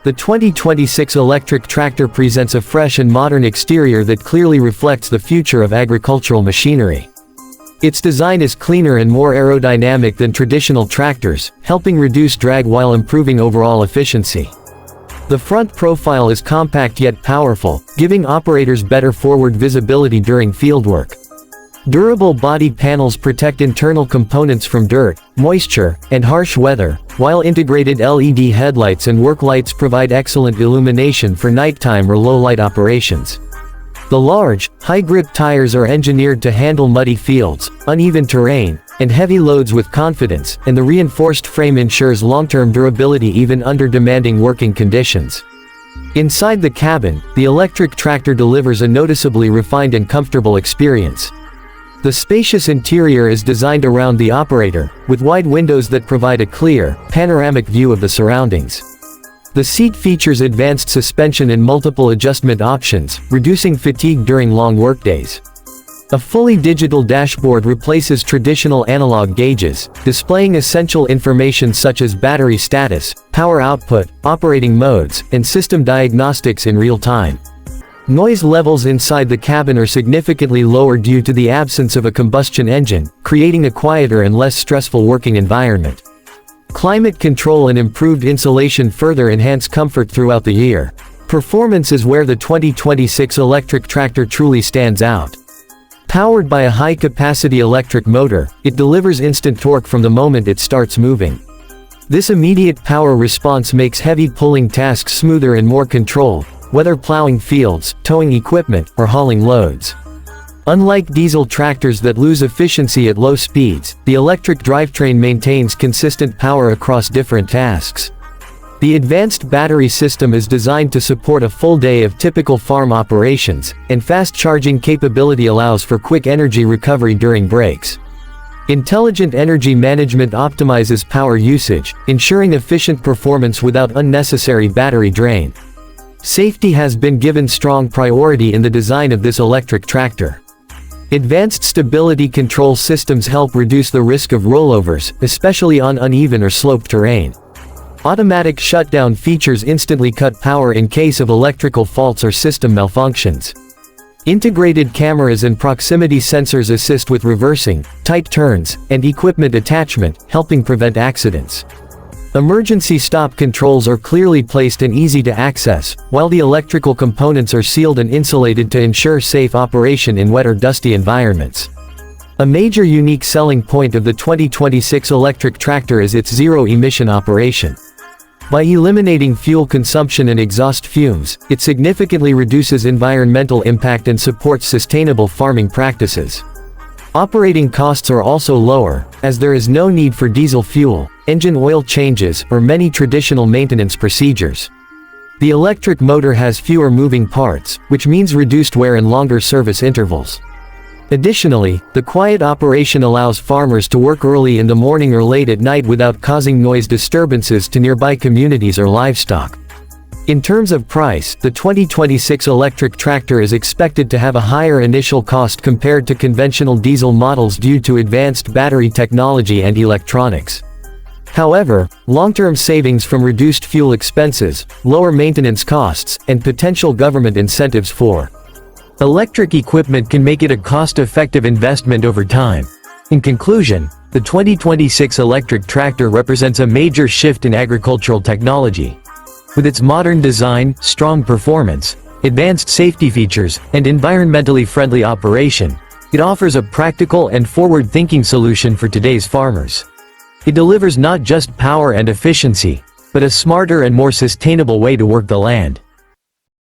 The 2026 electric tractor presents a fresh and modern exterior that clearly reflects the future of agricultural machinery. Its design is cleaner and more aerodynamic than traditional tractors, helping reduce drag while improving overall efficiency. The front profile is compact yet powerful, giving operators better forward visibility during fieldwork. Durable body panels protect internal components from dirt, moisture, and harsh weather, while integrated LED headlights and work lights provide excellent illumination for nighttime or low-light operations. The large, high-grip tires are engineered to handle muddy fields, uneven terrain, and heavy loads with confidence, and the reinforced frame ensures long-term durability even under demanding working conditions. Inside the cabin, the electric tractor delivers a noticeably refined and comfortable experience. The spacious interior is designed around the operator, with wide windows that provide a clear, panoramic view of the surroundings. The seat features advanced suspension and multiple adjustment options, reducing fatigue during long workdays. A fully digital dashboard replaces traditional analog gauges, displaying essential information such as battery status, power output, operating modes, and system diagnostics in real time. Noise levels inside the cabin are significantly lower due to the absence of a combustion engine, creating a quieter and less stressful working environment. Climate control and improved insulation further enhance comfort throughout the year. Performance is where the 2026 electric tractor truly stands out. Powered by a high-capacity electric motor, it delivers instant torque from the moment it starts moving. This immediate power response makes heavy pulling tasks smoother and more controlled, whether plowing fields, towing equipment, or hauling loads. Unlike diesel tractors that lose efficiency at low speeds, the electric drivetrain maintains consistent power across different tasks. The advanced battery system is designed to support a full day of typical farm operations, and fast charging capability allows for quick energy recovery during breaks. Intelligent energy management optimizes power usage, ensuring efficient performance without unnecessary battery drain. Safety has been given strong priority in the design of this electric tractor. Advanced stability control systems help reduce the risk of rollovers, especially on uneven or sloped terrain. Automatic shutdown features instantly cut power in case of electrical faults or system malfunctions. Integrated cameras and proximity sensors assist with reversing, tight turns, and equipment attachment, helping prevent accidents. Emergency stop controls are clearly placed and easy to access, while the electrical components are sealed and insulated to ensure safe operation in wet or dusty environments. A major unique selling point of the 2026 electric tractor is its zero-emission operation. By eliminating fuel consumption and exhaust fumes, it significantly reduces environmental impact and supports sustainable farming practices. Operating costs are also lower, as there is no need for diesel fuel, engine oil changes, or many traditional maintenance procedures. The electric motor has fewer moving parts, which means reduced wear and longer service intervals. Additionally, the quiet operation allows farmers to work early in the morning or late at night without causing noise disturbances to nearby communities or livestock. In terms of price, the 2026 electric tractor is expected to have a higher initial cost compared to conventional diesel models due to advanced battery technology and electronics. However, long-term savings from reduced fuel expenses, lower maintenance costs, and potential government incentives for electric equipment can make it a cost-effective investment over time. In conclusion, the 2026 electric tractor represents a major shift in agricultural technology. With its modern design, strong performance, advanced safety features, and environmentally friendly operation, it offers a practical and forward-thinking solution for today's farmers. It delivers not just power and efficiency, but a smarter and more sustainable way to work the land.